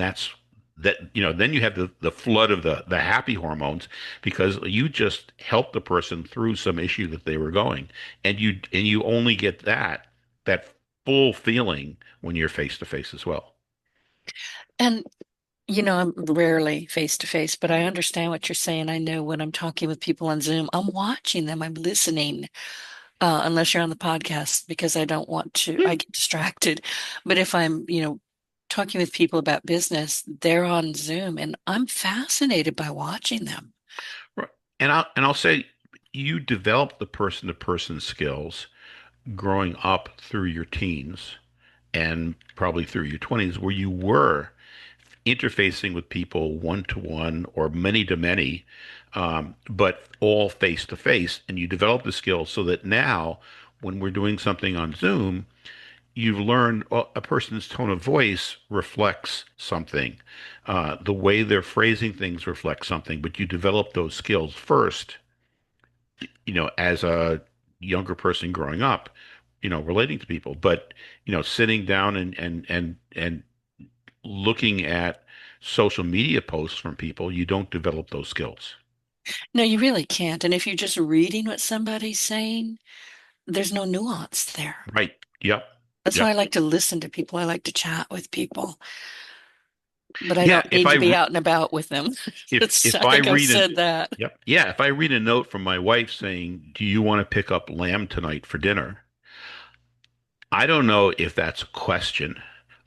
then you have the flood of the happy hormones because you just helped the person through some issue that they were going. And you only get that full feeling when you're face to face as well. And I'm rarely face to face, but I understand what you're saying. I know when I'm talking with people on Zoom, I'm watching them, I'm listening, unless you're on the podcast, because I don't want to, I get distracted. But if I'm, talking with people about business, they're on Zoom and I'm fascinated by watching them. Right. And I'll say you develop the person to person skills growing up through your teens and probably through your 20s where you were interfacing with people one to one or many to many, but all face to face. And you develop the skills so that now, when we're doing something on Zoom, you've learned well, a person's tone of voice reflects something. The way they're phrasing things reflects something, but you develop those skills first, as a younger person growing up, relating to people. But, sitting down and looking at social media posts from people, you don't develop those skills. No, you really can't. And if you're just reading what somebody's saying, there's no nuance there. Right. Yep. That's why I Yep. like to listen to people. I like to chat with people, but I Yeah. don't need to be out and about with them. If I I think I've read an said that. Yep. Yeah, if I read a note from my wife saying, "Do you want to pick up lamb tonight for dinner?" I don't know if that's a question.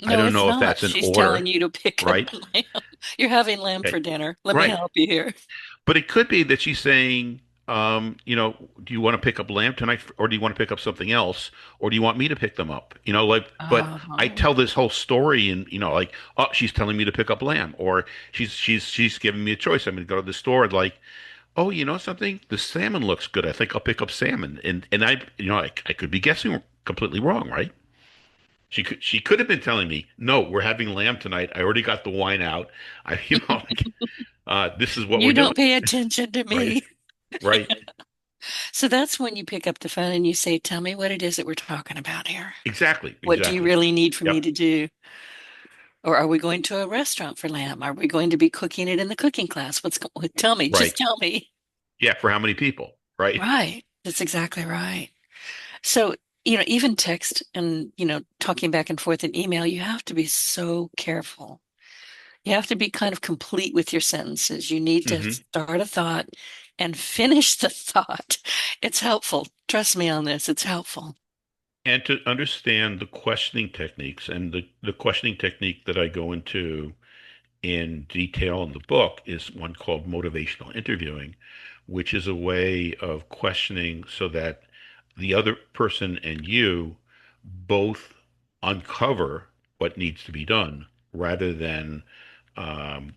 I No, don't it's know if not. that's an She's telling order, you to pick up right? lamb. You're having lamb Okay. for dinner. Let me Right. help you here. But it could be that she's saying, do you want to pick up lamb tonight, or do you want to pick up something else, or do you want me to pick them up? But I Oh. tell this whole story, and like, oh, she's telling me to pick up lamb, or she's giving me a choice. I'm going to go to the store, and like, oh, you know something? The salmon looks good. I think I'll pick up salmon, and I could be guessing completely wrong, right? She could have been telling me, no, we're having lamb tonight. I already got the wine out. Like, this is what we're You doing, don't pay attention to right? me. Right. So that's when you pick up the phone and you say, "Tell me what it is that we're talking about here. Exactly, What do you exactly. really need for me Yep, to do? Or are we going to a restaurant for lamb? Are we going to be cooking it in the cooking class? Tell me, right. just tell me." Yeah, for how many people, right? Right. That's exactly right. So, even text and, talking back and forth in email, you have to be so careful. You have to be kind of complete with your sentences. You need to Hmm. start a thought and finish the thought. It's helpful. Trust me on this. It's helpful. And to understand the questioning techniques and the questioning technique that I go into in detail in the book is one called motivational interviewing, which is a way of questioning so that the other person and you both uncover what needs to be done rather than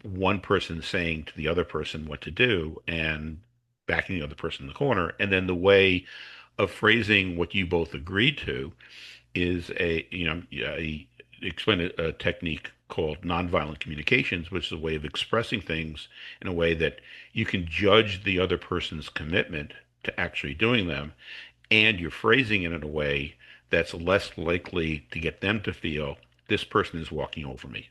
one person saying to the other person what to do and backing the other person in the corner. And then the way of phrasing what you both agreed to is explain a technique called nonviolent communications, which is a way of expressing things in a way that you can judge the other person's commitment to actually doing them, and you're phrasing it in a way that's less likely to get them to feel this person is walking over me.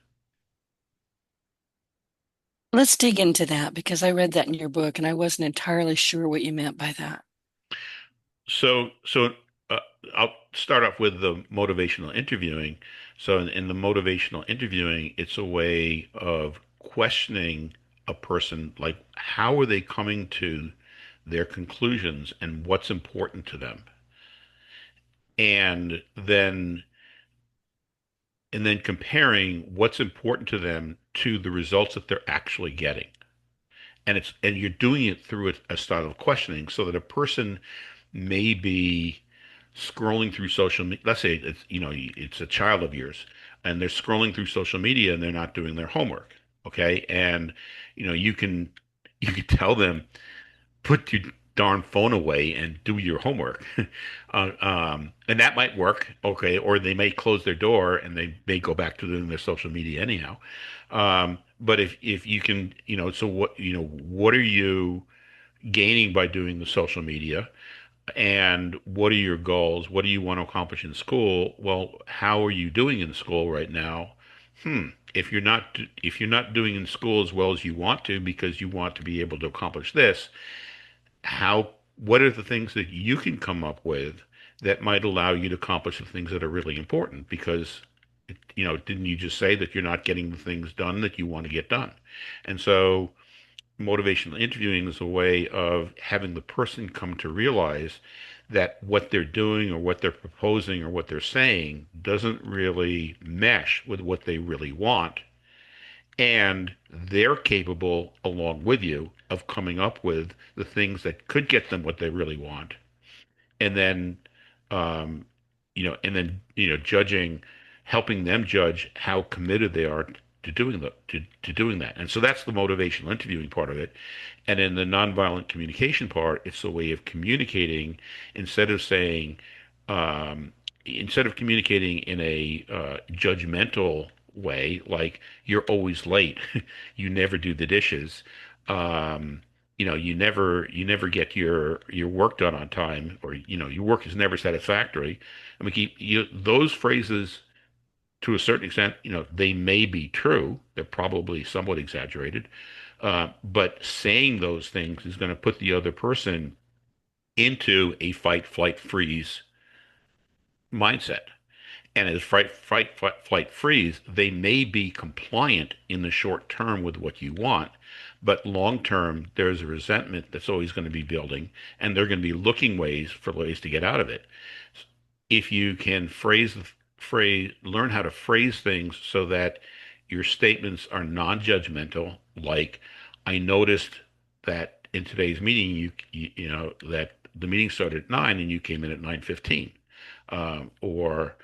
Let's dig into that because I read that in your book and I wasn't entirely sure what you meant by that. So uh, I'll start off with the motivational interviewing. So in the motivational interviewing, it's a way of questioning a person, like how are they coming to their conclusions and what's important to them. And then and then comparing what's important to them to the results that they're actually getting. And you're doing it through a style of questioning so that a person may be scrolling through social media. Let's say it's a child of yours and they're scrolling through social media and they're not doing their homework. Okay. And you can tell them, put your darn phone away and do your homework. And that might work. Okay. Or they may close their door and they may go back to doing their social media anyhow. But if you can, so what are you gaining by doing the social media? And what are your goals? What do you want to accomplish in school? Well, how are you doing in school right now? If you're not doing in school as well as you want to because you want to be able to accomplish this, what are the things that you can come up with that might allow you to accomplish the things that are really important? Because, didn't you just say that you're not getting the things done that you want to get done? And so motivational interviewing is a way of having the person come to realize that what they're doing or what they're proposing or what they're saying doesn't really mesh with what they really want. And they're capable, along with you, of coming up with the things that could get them what they really want. And then, judging, helping them judge how committed they are to doing that. And so that's the motivational interviewing part of it. And in the nonviolent communication part, it's a way of communicating instead of saying, instead of communicating in a judgmental way, like you're always late, you never do the dishes, you never get your work done on time, or your work is never satisfactory. I mean, those phrases to a certain extent, they may be true. They're probably somewhat exaggerated, but saying those things is going to put the other person into a fight, flight, freeze mindset. And as flight, freeze, they may be compliant in the short term with what you want, but long term, there's a resentment that's always going to be building, and they're going to be looking for ways to get out of it. If you can learn how to phrase things so that your statements are non-judgmental, like, I noticed that in today's meeting, that the meeting started at 9 and you came in at 9:15, or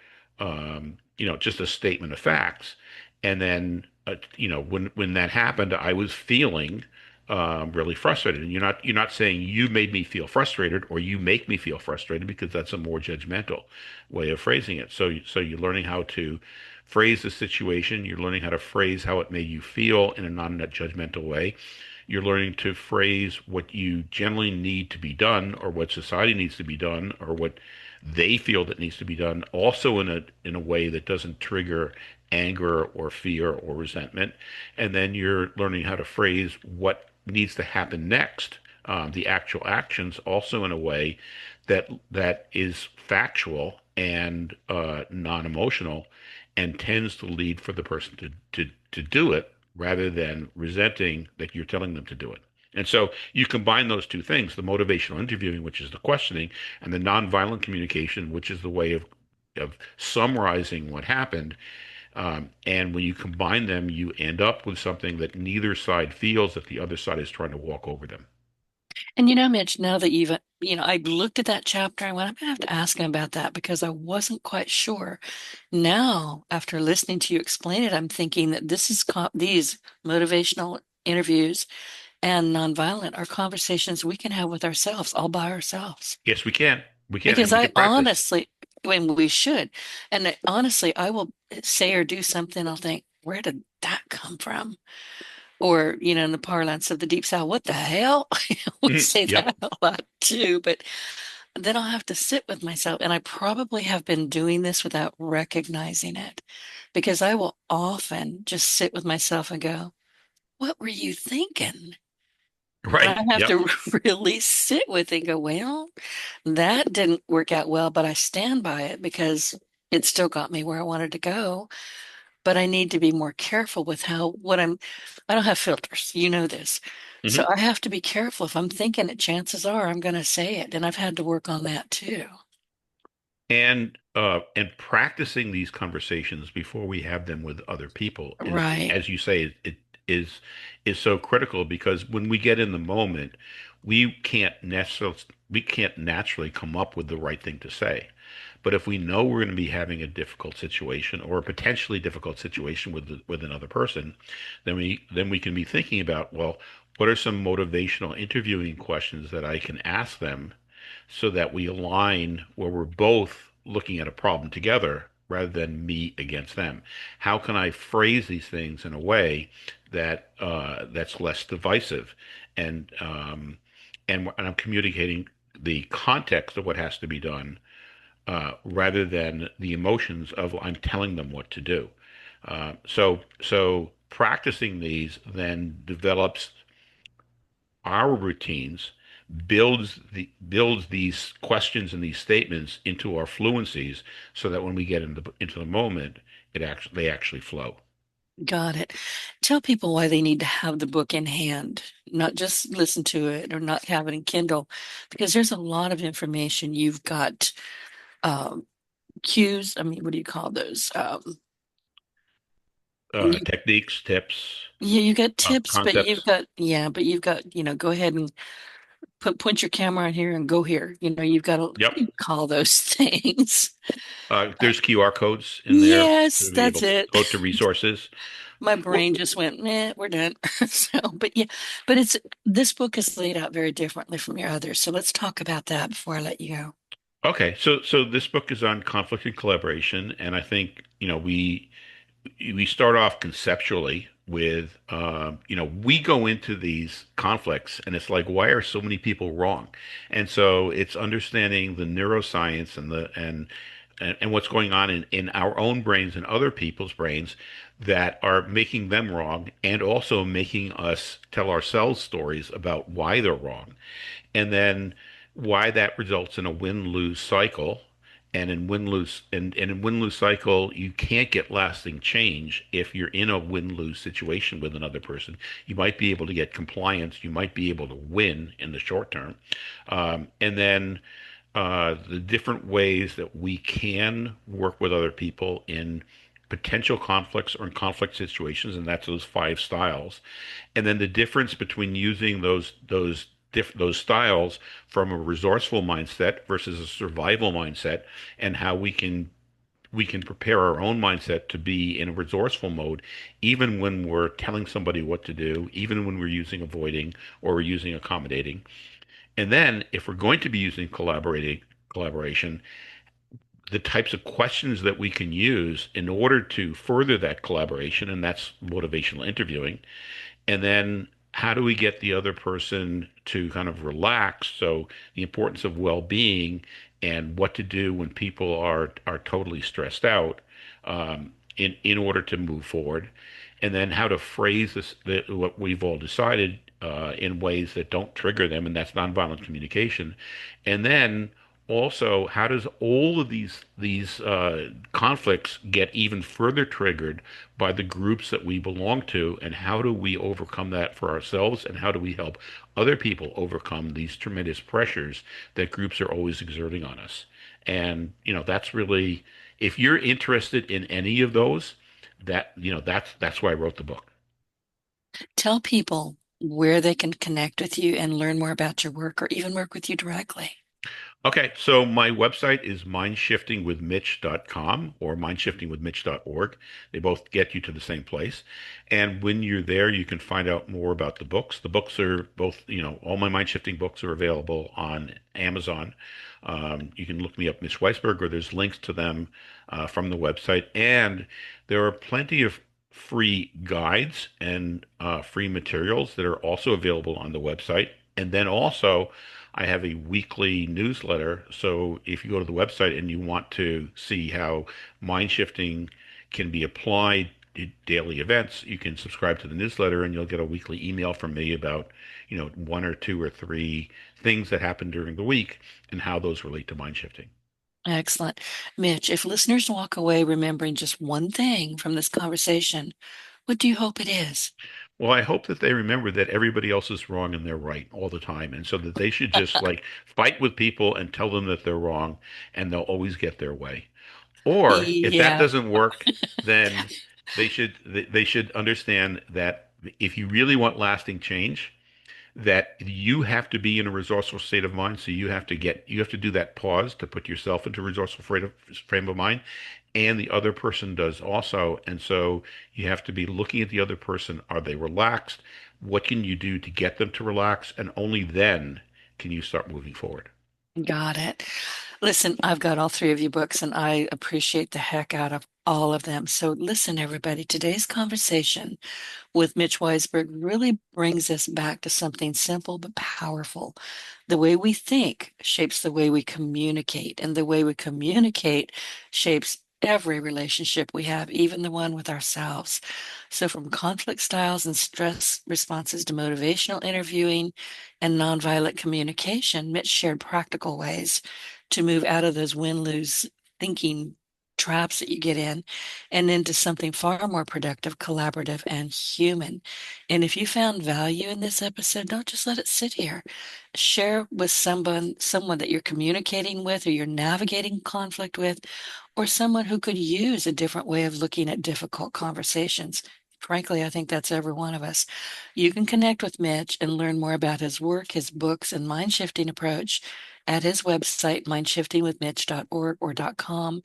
just a statement of facts. And then, when that happened, I was feeling really frustrated. And you're not saying you made me feel frustrated or you make me feel frustrated, because that's a more judgmental way of phrasing it. So you're learning how to phrase the situation. You're learning how to phrase how it made you feel in a non-judgmental way. You're learning to phrase what you generally need to be done, or what society needs to be done, or what they feel that needs to be done, also in a way that doesn't trigger anger or fear or resentment. And then you're learning how to phrase what needs to happen next, the actual actions, also in a way that is factual and non-emotional, and tends to lead for the person to do it rather than resenting that you're telling them to do it. And so you combine those two things, the motivational interviewing, which is the questioning, and the nonviolent communication, which is the way of summarizing what happened. And when you combine them, you end up with something that neither side feels that the other side is trying to walk over them. And Mitch, now that I looked at that chapter, I went, I'm gonna have to ask him about that because I wasn't quite sure. Now, after listening to you explain it, I'm thinking that these motivational interviews and nonviolent are conversations we can have with ourselves, all by ourselves. Yes, we can. We can, and Because we I can practice. honestly, when we should, honestly, I will say or do something, I'll think, where did that come from? Or, in the parlance of the Deep South, what the hell? We Mhm. say Yep. that a lot too, but then I'll have to sit with myself. And I probably have been doing this without recognizing it because I will often just sit with myself and go, what were you thinking? And Right. I have Yep. to really sit with it and go, well, that didn't work out well, but I stand by it because it still got me where I wanted to go. But I need to be more careful with I don't have filters, you know this. So Hmm. I have to be careful. If I'm thinking it, chances are I'm going to say it. And I've had to work on that too. and practicing these conversations before we have them with other people is, Right. as you say, it is is so critical because when we get in the moment, we can't naturally come up with the right thing to say. But if we know we're going to be having a difficult situation or a potentially difficult situation with another person, then we can be thinking about, well, what are some motivational interviewing questions that I can ask them so that we align where we're both looking at a problem together rather than me against them. How can I phrase these things in a way that's less divisive, and and I'm communicating the context of what has to be done rather than the emotions of I'm telling them what to do. So practicing these then develops our routines, builds these questions and these statements into our fluencies, so that when we get into the moment, they actually flow. Got it. Tell people why they need to have the book in hand, not just listen to it or not have it in Kindle, because there's a lot of information. You've got um, cues. I mean, what do you call those? You, Techniques, tips, yeah, you got tips, but you've concepts. got, yeah, but you've got, go ahead and point your camera on here and go here. You've got to, what Yep. do you call those things? Uh, There's QR codes in there yes, to be able that's to it. go to resources. My Well, brain just went, meh, we're done. So, but yeah, but this book is laid out very differently from your others. So let's talk about that before I let you go. okay, so this book is on conflict and collaboration, and I think we start off conceptually with we go into these conflicts and it's like, why are so many people wrong? And so it's understanding the neuroscience and what's going on in our own brains and other people's brains that are making them wrong, and also making us tell ourselves stories about why they're wrong, and then why that results in a win-lose cycle. And in win-lose cycle, you can't get lasting change if you're in a win-lose situation with another person. You might be able to get compliance, you might be able to win in the short term, and then the different ways that we can work with other people in potential conflicts or in conflict situations, and that's those five styles. And then the difference between using those styles from a resourceful mindset versus a survival mindset, and how we can prepare our own mindset to be in a resourceful mode, even when we're telling somebody what to do, even when we're using avoiding or we're using accommodating. And then if we're going to be using collaboration, the types of questions that we can use in order to further that collaboration, and that's motivational interviewing. And then how do we get the other person to kind of relax? So the importance of well-being and what to do when people are totally stressed out, in order to move forward, and then how to phrase what we've all decided in ways that don't trigger them, and that's nonviolent communication. And then also, how does all of these conflicts get even further triggered by the groups that we belong to, and how do we overcome that for ourselves, and how do we help other people overcome these tremendous pressures that groups are always exerting on us? And that's really, if you're interested in any of those, that's why I wrote the book. Tell people where they can connect with you and learn more about your work or even work with you directly. Okay, so my website is mindshiftingwithmitch.com or mindshiftingwithmitch.org. They both get you to the same place. And when you're there, you can find out more about the books. The books are both, all my mind shifting books are available on Amazon. You can look me up, Mitch Weisburgh, or there's links to them from the website. And there are plenty of free guides and free materials that are also available on the website. And then also, I have a weekly newsletter. So if you go to the website and you want to see how mind shifting can be applied to daily events, you can subscribe to the newsletter and you'll get a weekly email from me about, one or two or three things that happen during the week and how those relate to mind shifting. Excellent. Mitch, if listeners walk away remembering just one thing from this conversation, What do you hope it is? Well, I hope that they remember that everybody else is wrong and they're right all the time. And so that they should just like fight with people and tell them that they're wrong and they'll always get their way. Or if that Yeah, doesn't work, then they should understand that if you really want lasting change, that you have to be in a resourceful state of mind. So you have to do that pause to put yourself into a resourceful frame of mind, and the other person does also. And so you have to be looking at the other person. Are they relaxed? What can you do to get them to relax? And only then can you start moving forward. got it. Listen, I've got all three of you books and I appreciate the heck out of all of them. So listen, everybody, today's conversation with Mitch Weisburgh really brings us back to something simple but powerful. The way we think shapes the way we communicate, and the way we communicate shapes every relationship we have, even the one with ourselves. So, from conflict styles and stress responses to motivational interviewing and nonviolent communication, Mitch shared practical ways to move out of those win lose thinking traps that you get in and into something far more productive, collaborative, and human. And if you found value in this episode, don't just let it sit here. Share with someone that you're communicating with or you're navigating conflict with, or someone who could use a different way of looking at difficult conversations. Frankly, I think that's every one of us. You can connect with Mitch and learn more about his work, his books, and mind shifting approach at his website, mindshiftingwithmitch.org or .com.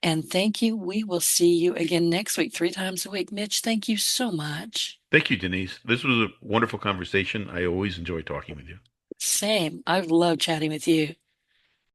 And thank you. We will see you again next week, 3 times a week. Mitch, thank you so much. Thank you, Denise. This was a wonderful conversation. I always enjoy talking with you. Same. I've loved chatting with you.